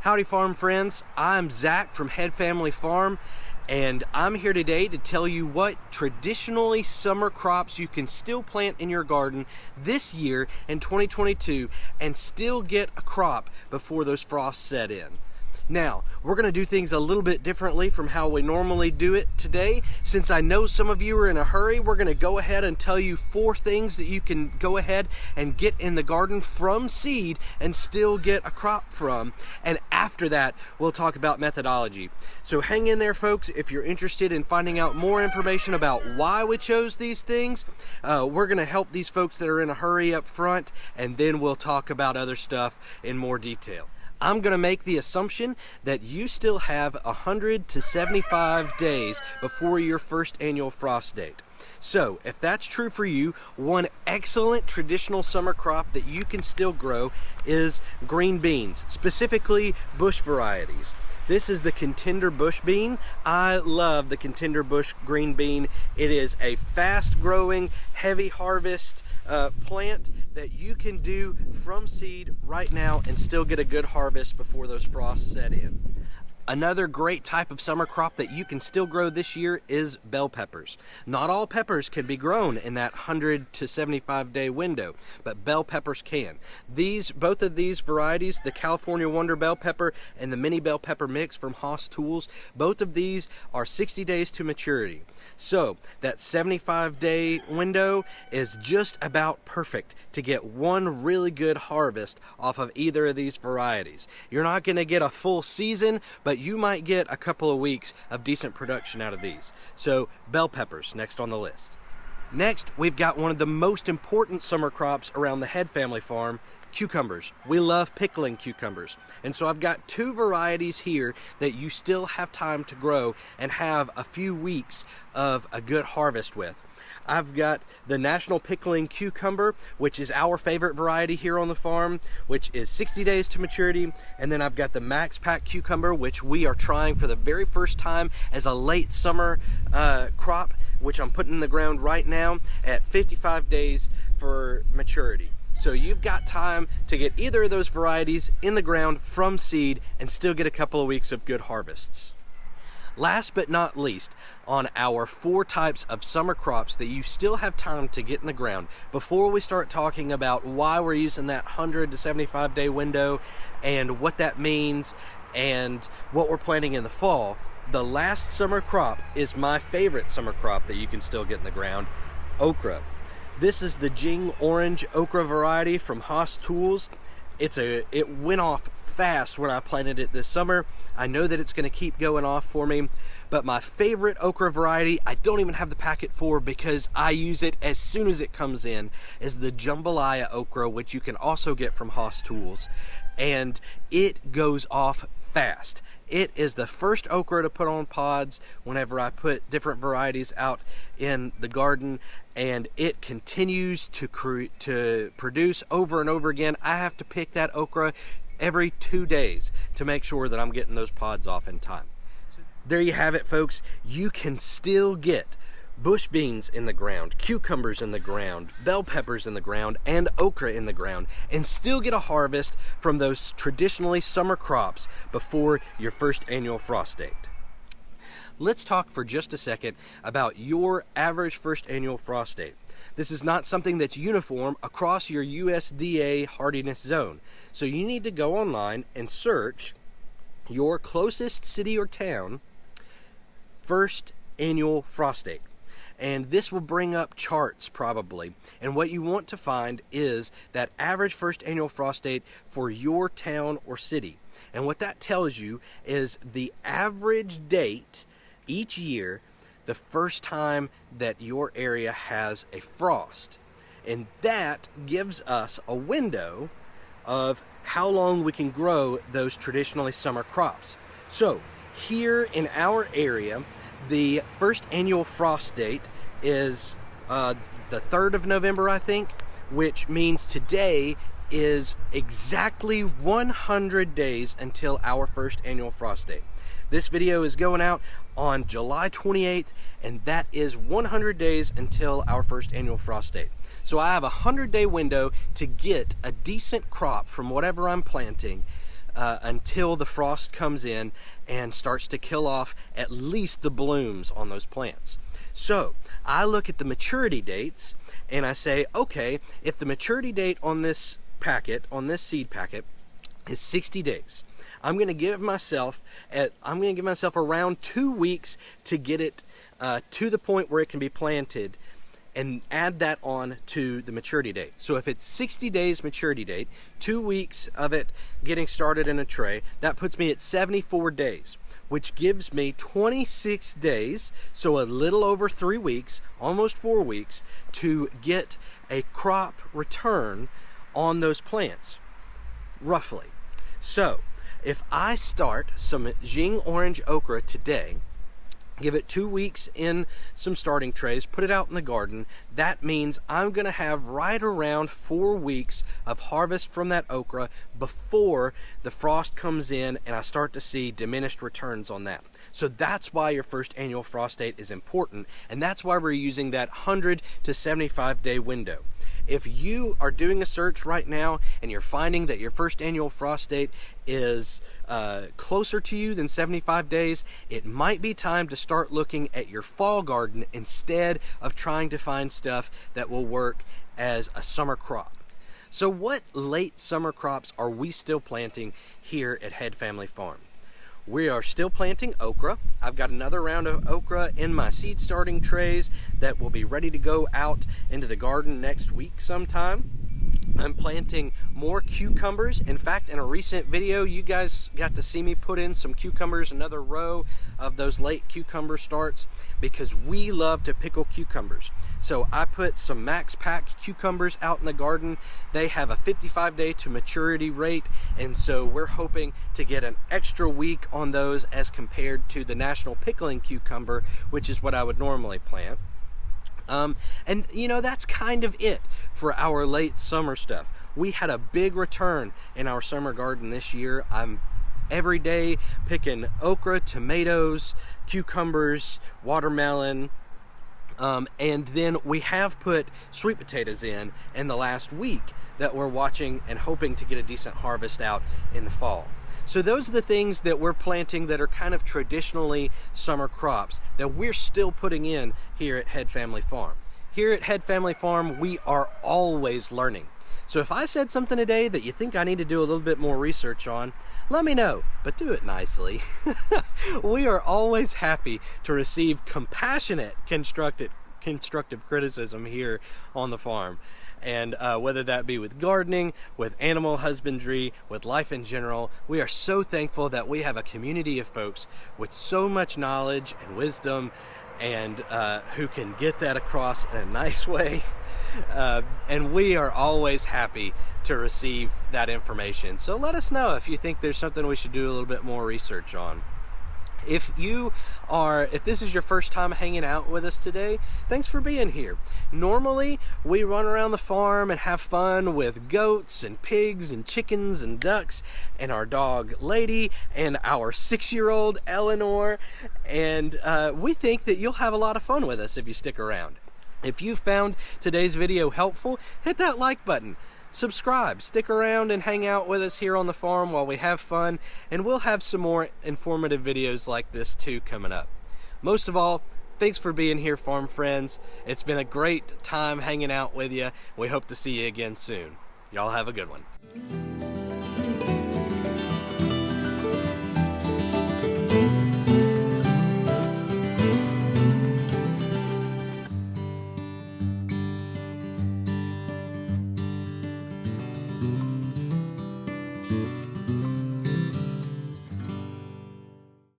Howdy farm friends, I'm Zach from Head Family Farm, and I'm here today to tell you what traditionally summer crops you can still plant in your garden this year in 2022 and still get a crop before those frosts set in. Now, we're going to do things a little bit differently from how we normally do it today. Since I know some of you are in a hurry, we're going to go ahead and tell you 4 things that you can go ahead and get in the garden from seed and still get a crop from. And after that, we'll talk about methodology. So hang in there, folks. If you're interested in finding out more information about why we chose these things, we're going to help these folks that are in a hurry up front, and then we'll talk about other stuff in more detail. I'm going to make the assumption that you still have 100 to 75 days before your first annual frost date. So, if that's true for you, one excellent traditional summer crop that you can still grow is green beans, specifically bush varieties. This is the contender bush bean. I love the contender bush green bean. It is a fast-growing, heavy harvest plant that you can do from seed right now and still get a good harvest before those frosts set in. Another great type of summer crop that you can still grow this year is bell peppers. Not all peppers can be grown in that 100 to 75 day window, but bell peppers can. Both of these varieties, the California Wonder bell pepper and the mini bell pepper mix from Haas Tools, both of these are 60 days to maturity. So that 75 day window is just about perfect to get one really good harvest off of either of these varieties. You're not going to get a full season, but you might get a couple of weeks of decent production out of these. So bell peppers next on the list. Next, we've got one of the most important summer crops around the Head Family Farm, cucumbers. We love pickling cucumbers. And so I've got 2 varieties here that you still have time to grow and have a few weeks of a good harvest with. I've got the National Pickling Cucumber, which is our favorite variety here on the farm, which is 60 days to maturity. And then I've got the Max Pack Cucumber, which we are trying for the very first time as a late summer crop, which I'm putting in the ground right now at 55 days for maturity. So you've got time to get either of those varieties in the ground from seed and still get a couple of weeks of good harvests. Last but not least, on our 4 types of summer crops that you still have time to get in the ground, before we start talking about why we're using that 100 to 75 day window and what that means and what we're planting in the fall, the last summer crop is my favorite summer crop that you can still get in the ground, okra. This is the Jing Orange okra variety from Haas Tools. It went off fast when I planted it this summer. I know that it's going to keep going off for me, but my favorite okra variety, I don't even have the packet for because I use it as soon as it comes in, is the Jambalaya okra, which you can also get from Haas Tools, and it goes off fast. It is the first okra to put on pods whenever I put different varieties out in the garden, and it continues to produce over and over again. I have to pick that okra every 2 days to make sure that I'm getting those pods off in time. There you have it, folks. You can still get bush beans in the ground, cucumbers in the ground, bell peppers in the ground, and okra in the ground, and still get a harvest from those traditionally summer crops before your first annual frost date. Let's talk for just a second about your average first annual frost date. This is not something that's uniform across your USDA hardiness zone. So you need to go online and search your closest city or town first annual frost date. And this will bring up charts probably. And what you want to find is that average first annual frost date for your town or city. And what that tells you is the average date each year the first time that your area has a frost. And that gives us a window of how long we can grow those traditionally summer crops. So here in our area, the first annual frost date is the 3rd of November, I think, which means today is exactly 100 days until our first annual frost date. This video is going out on July 28th, and that is 100 days until our first annual frost date. So I have a 100-day window to get a decent crop from whatever I'm planting until the frost comes in and starts to kill off at least the blooms on those plants. So I look at the maturity dates and I say, okay, if the maturity date on this packet, on this seed packet, is 60 days, I'm going to give myself around 2 weeks to get it to the point where it can be planted, and add that on to the maturity date. So if it's 60 days maturity date, 2 weeks of it getting started in a tray, that puts me at 74 days, which gives me 26 days, so a little over 3 weeks, almost 4 weeks, to get a crop return on those plants, roughly. So if I start some Jing orange okra today, give it 2 weeks in some starting trays, put it out in the garden, that means I'm gonna have right around 4 weeks of harvest from that okra before the frost comes in and I start to see diminished returns on that. So that's why your first annual frost date is important, and that's why we're using that 100 to 75 day window. If you are doing a search right now and you're finding that your first annual frost date is closer to you than 75 days, it might be time to start looking at your fall garden instead of trying to find stuff that will work as a summer crop. So what late summer crops are we still planting here at Head Family Farm? We are still planting okra. I've got another round of okra in my seed starting trays that will be ready to go out into the garden next week sometime. I'm planting more cucumbers. In fact, in a recent video, you guys got to see me put in some cucumbers, another row of those late cucumber starts, because we love to pickle cucumbers. So I put some Max Pack cucumbers out in the garden. They have a 55 day to maturity rate, and so we're hoping to get an extra week on those as compared to the National Pickling Cucumber, which is what I would normally plant. And you know, that's kind of it for our late summer stuff. We had a big return in our summer garden this year. I'm every day picking okra, tomatoes, cucumbers, watermelon, and then we have put sweet potatoes in the last week that we're watching and hoping to get a decent harvest out in the fall. So those are the things that we're planting that are kind of traditionally summer crops that we're still putting in here at Head Family Farm. Here at Head Family Farm, we are always learning. So if I said something today that you think I need to do a little bit more research on, let me know, but do it nicely. We are always happy to receive compassionate, constructive criticism here on the farm. And whether that be with gardening, with animal husbandry, with life in general, we are so thankful that we have a community of folks with so much knowledge and wisdom, and who can get that across in a nice way. And we are always happy to receive that information. So let us know if you think there's something we should do a little bit more research on. If this is your first time hanging out with us today, thanks for being here. Normally, we run around the farm and have fun with goats and pigs and chickens and ducks and our dog Lady and our 6-year-old Eleanor, and we think that you'll have a lot of fun with us if you stick around. If you found today's video helpful, hit that like button. Subscribe, stick around and hang out with us here on the farm while we have fun, and we'll have some more informative videos like this too coming up. Most of all, thanks for being here, farm friends. It's been a great time hanging out with you. We hope to see you again soon. Y'all have a good one.